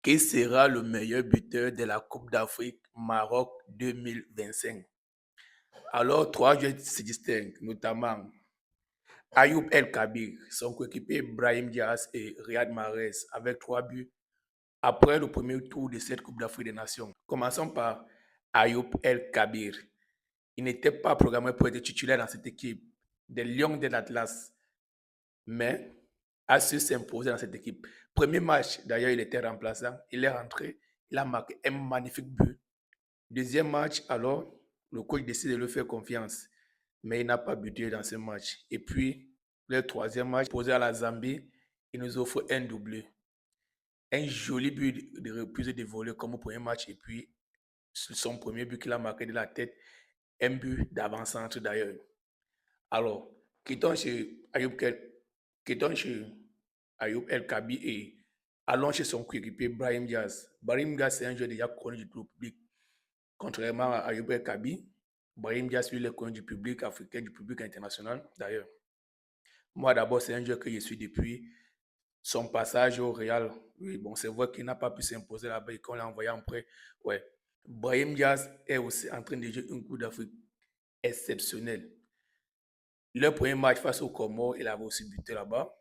Qui sera le meilleur buteur de la Coupe d'Afrique Maroc 2025? Alors, trois joueurs se distinguent, notamment Ayoub El Kabir, son coéquipier Brahim Diaz et Riyad Mahrez, avec 3 buts après le premier tour de cette Coupe d'Afrique des Nations. Commençons par Ayoub El Kabir. Il n'était pas programmé pour être titulaire dans cette équipe des Lions de l'Atlas, mais a su s'imposer dans cette équipe. Premier match, d'ailleurs, il était remplaçant. Il est rentré, il a marqué un magnifique but. Deuxième match, alors, le coach décide de lui faire confiance, mais il n'a pas buté dans ce match. Et puis, le troisième match, posé à la Zambie, il nous offre un doublé. Un joli but de reprise et de volée comme au premier match. Et puis, son premier but qu'il a marqué de la tête, un but d'avant-centre d'ailleurs. Alors, quittons chez Ayoub El Kabi et allons chez son coéquipier Brahim Diaz. Brahim Diaz, c'est un joueur déjà connu du tout public. Contrairement à Ayoub El Kabi, Brahim Diaz, lui, il est connu du public africain, du public international d'ailleurs. Moi, d'abord, c'est un joueur que je suis depuis son passage au Real. Oui, bon, c'est vrai qu'il n'a pas pu s'imposer là-bas et qu'on l'a envoyé en prêt. Ouais. Brahim Diaz est aussi en train de jouer une Coupe d'Afrique exceptionnelle. Le premier match face au Comores, il avait aussi buté là-bas.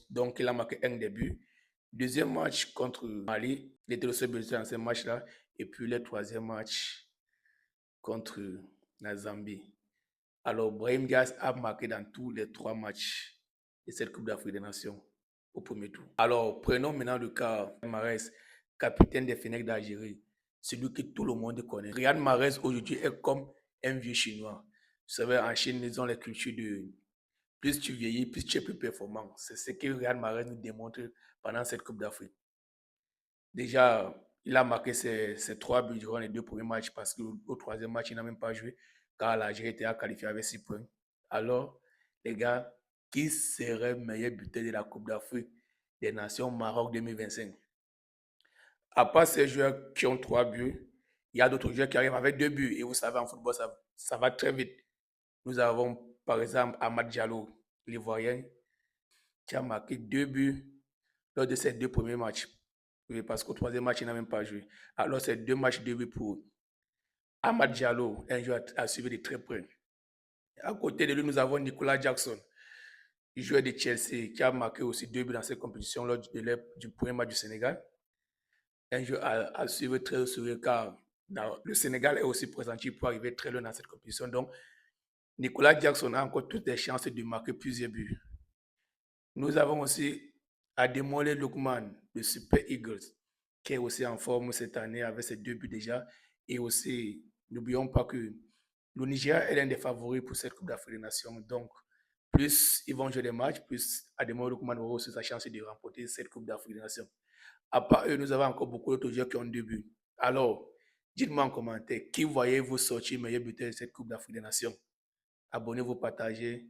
Donc, il a marqué un début. Deuxième match contre Mali, il était le seul buteur dans ce match-là. Et puis le troisième match contre la Zambie. Alors, Brahim Diaz a marqué dans tous les 3 matchs de cette Coupe d'Afrique des Nations au premier tour. Alors, prenons maintenant le cas de Mahrez, capitaine des Fennecs d'Algérie, celui que tout le monde connaît. Riyad Mahrez aujourd'hui est comme un vieux chinois. Vous savez, en Chine, ils ont la culture de plus tu vieillis, plus tu es plus performant. C'est ce que Riyad Mahrez nous démontre pendant cette Coupe d'Afrique. Déjà, il a marqué ses 3 buts durant les 2 premiers matchs parce qu'au troisième match, il n'a même pas joué car l'Algérie était à qualifier avec 6 points. Alors, les gars, qui serait meilleur buteur de la Coupe d'Afrique des Nations Maroc 2025? À part ces joueurs qui ont 3 buts, il y a d'autres joueurs qui arrivent avec 2 buts. Et vous savez, en football, ça va très vite. Nous avons par exemple Amad Diallo, l'Ivoirien, qui a marqué 2 buts lors de ses 2 premiers matchs. Oui, parce qu'au troisième match, il n'a même pas joué. Alors, c'est 2 matchs, 2 buts pour Amad Diallo, un joueur à suivre de très près. À côté de lui, nous avons Nicolas Jackson, joueur de Chelsea, qui a marqué aussi 2 buts dans cette compétition lors du premier match du Sénégal. Un joueur à suivre très au sérieux car le Sénégal est aussi présenté pour arriver très loin dans cette compétition. Donc, Nicolas Jackson a encore toutes les chances de marquer plusieurs buts. Nous avons aussi Ademola Lookman de Super Eagles, qui est aussi en forme cette année avec ses 2 buts déjà. Et aussi, n'oublions pas que le Nigeria est l'un des favoris pour cette Coupe d'Afrique des Nations. Donc, plus ils vont jouer des matchs, plus Ademola Lookman aura aussi sa chance de remporter cette Coupe d'Afrique des Nations. À part eux, nous avons encore beaucoup d'autres joueurs qui ont 2 buts. Alors, dites-moi en commentaire, qui voyez-vous sortir meilleur buteur de cette Coupe d'Afrique des Nations? Abonnez-vous, partagez.